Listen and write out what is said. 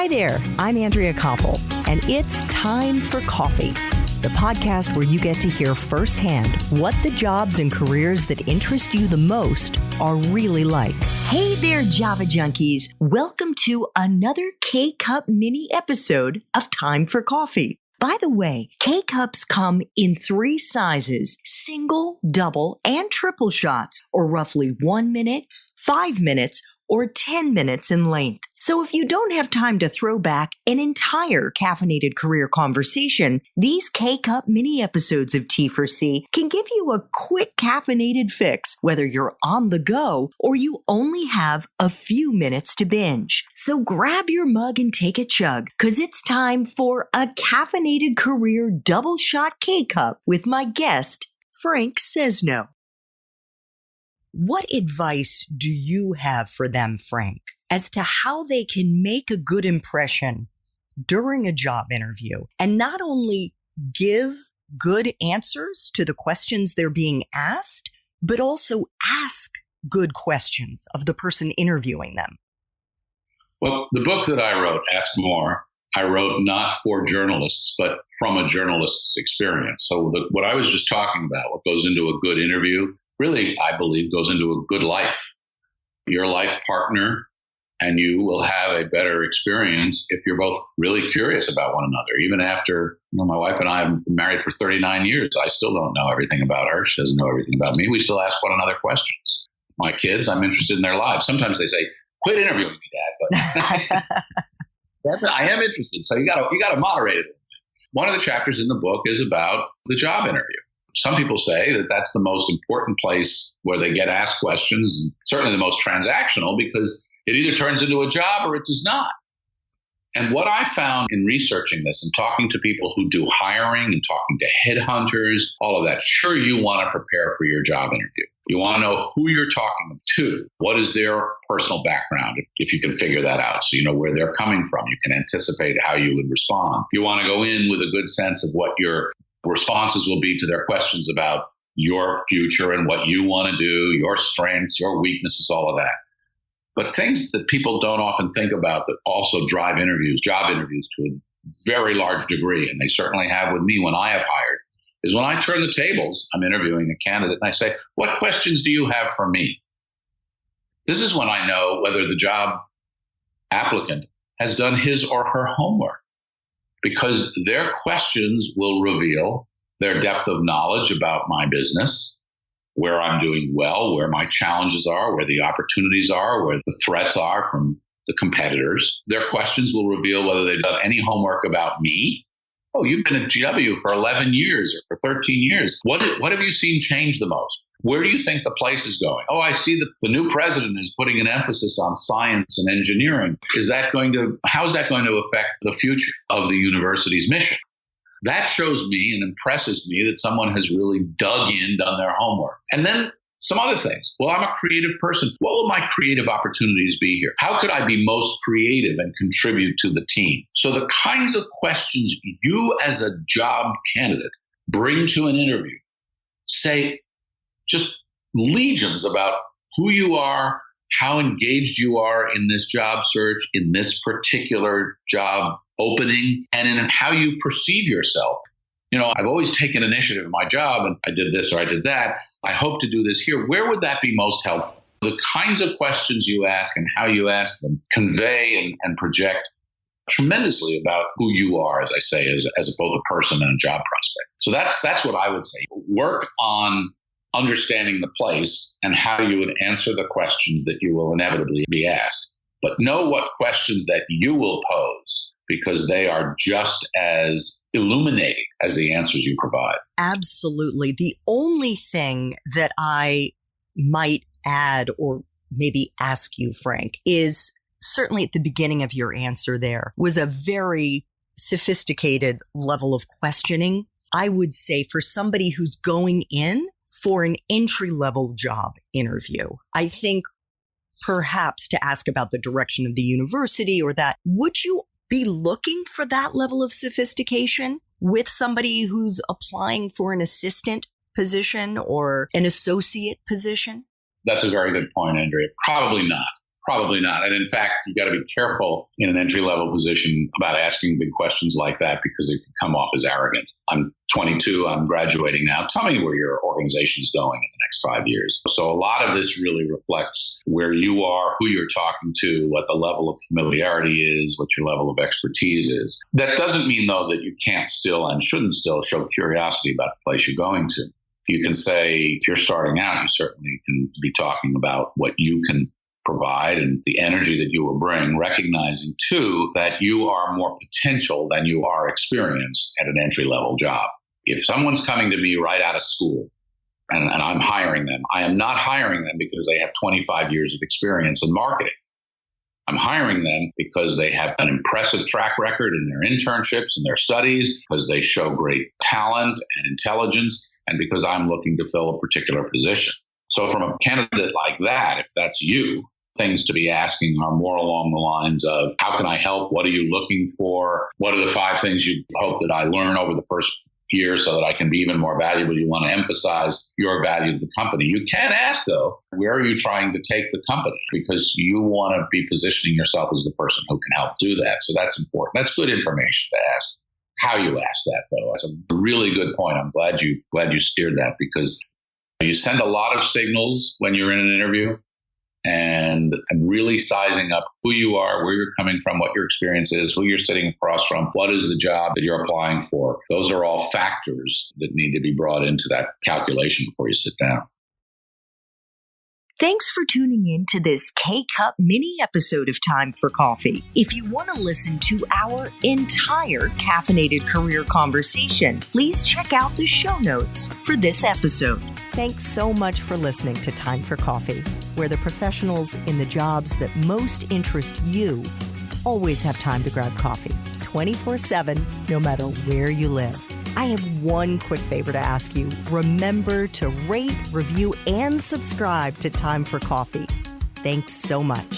Hi there, I'm Andrea Koppel, and it's time for coffee, the podcast where you get to hear firsthand what the jobs and careers that interest you the most are really like. Hey there, Java junkies. Welcome to another K-Cup mini episode of Time for Coffee. By the way, K-Cups come in 3 sizes, single, double, and triple shots, or roughly 1 minute, 5 minutes, or 10 minutes in length. So if you don't have time to throw back an entire caffeinated career conversation, these K-Cup mini episodes of T4C can give you a quick caffeinated fix, whether you're on the go or you only have a few minutes to binge. So grab your mug and take a chug, because it's time for a caffeinated career double shot K-Cup with my guest, Frank Sesno. What advice do you have for them, Frank, as to how they can make a good impression during a job interview and not only give good answers to the questions they're being asked, but also ask good questions of the person interviewing them? Well, the book that I wrote, Ask More, I wrote not for journalists, but from a journalist's experience. So what I was just talking about, what goes into a good interview, really, I believe, goes into a good life. Your life partner and you will have a better experience if you're both really curious about one another. Even after, my wife and I have been married for 39 years, I still don't know everything about her. She doesn't know everything about me. We still ask one another questions. My kids, I'm interested in their lives. Sometimes they say, quit interviewing me, Dad. But I am interested. So you got to moderate it. One of the chapters in the book is about the job interview. Some people say that that's the most important place where they get asked questions, and certainly the most transactional, because it either turns into a job or it does not. And what I found in researching this and talking to people who do hiring and talking to headhunters, all of that, sure, you want to prepare for your job interview. You want to know who you're talking to. What is their personal background, if you can figure that out, so you know where they're coming from. You can anticipate how you would respond. You want to go in with a good sense of what your responses will be to their questions about your future and what you want to do, your strengths, your weaknesses, all of that. But things that people don't often think about that also drive interviews, job interviews, to a very large degree, and they certainly have with me when I have hired, is when I turn the tables, I'm interviewing a candidate, and I say, what questions do you have for me? This is when I know whether the job applicant has done his or her homework, because their questions will reveal their depth of knowledge about my business, where I'm doing well, where my challenges are, where the opportunities are, where the threats are from the competitors. Their questions will reveal whether they've done any homework about me. Oh, you've been at GW for 11 years or for 13 years. What have you seen change the most? Where do you think the place is going? Oh, I see that the new president is putting an emphasis on science and engineering. How is that going to affect the future of the university's mission? That shows me and impresses me that someone has really dug in, done their homework. And then some other things. Well, I'm a creative person. What will my creative opportunities be here? How could I be most creative and contribute to the team? So the kinds of questions you as a job candidate bring to an interview say just legions about who you are, how engaged you are in this job search, in this particular job opening, and in how you perceive yourself. I've always taken initiative in my job, and I did this or I did that. I hope to do this here. Where would that be most helpful? The kinds of questions you ask and how you ask them convey and project tremendously about who you are, as I say, as both a person and a job prospect. So that's what I would say. Work on understanding the place and how you would answer the questions that you will inevitably be asked. But know what questions that you will pose, because they are just as illuminating as the answers you provide. Absolutely. The only thing that I might add or maybe ask you, Frank, is certainly at the beginning of your answer there was a very sophisticated level of questioning. I would say for somebody who's going in for an entry-level job interview, I think perhaps to ask about the direction of the university or that, would you be looking for that level of sophistication with somebody who's applying for an assistant position or an associate position? That's a very good point, Andrea. Probably not. Probably not. And in fact, you got to be careful in an entry-level position about asking big questions like that because it can come off as arrogant. I'm 22. I'm graduating now. Tell me where your organization is going in the next 5 years. So a lot of this really reflects where you are, who you're talking to, what the level of familiarity is, what your level of expertise is. That doesn't mean, though, that you can't still and shouldn't still show curiosity about the place you're going to. You can say, if you're starting out, you certainly can be talking about what you can provide and the energy that you will bring, recognizing, too, that you are more potential than you are experienced at an entry-level job. If someone's coming to me right out of school and I'm hiring them, I am not hiring them because they have 25 years of experience in marketing. I'm hiring them because they have an impressive track record in their internships and their studies, because they show great talent and intelligence, and because I'm looking to fill a particular position. So from a candidate like that, if that's you, things to be asking are more along the lines of, how can I help? What are you looking for? What are the 5 things you hope that I learn over the first year so that I can be even more valuable? You want to emphasize your value to the company. You can ask, though, where are you trying to take the company? Because you want to be positioning yourself as the person who can help do that. So that's important. That's good information to ask. How you ask that, though, that's a really good point. I'm glad you steered that, because you send a lot of signals when you're in an interview, and really sizing up who you are, where you're coming from, what your experience is, who you're sitting across from, what is the job that you're applying for. Those are all factors that need to be brought into that calculation before you sit down. Thanks for tuning in to this K-Cup mini episode of Time for Coffee. If you want to listen to our entire caffeinated career conversation, please check out the show notes for this episode. Thanks so much for listening to Time for Coffee, where the professionals in the jobs that most interest you always have time to grab coffee 24/7, no matter where you live. I have one quick favor to ask you. Remember to rate, review, and subscribe to Time for Coffee. Thanks so much.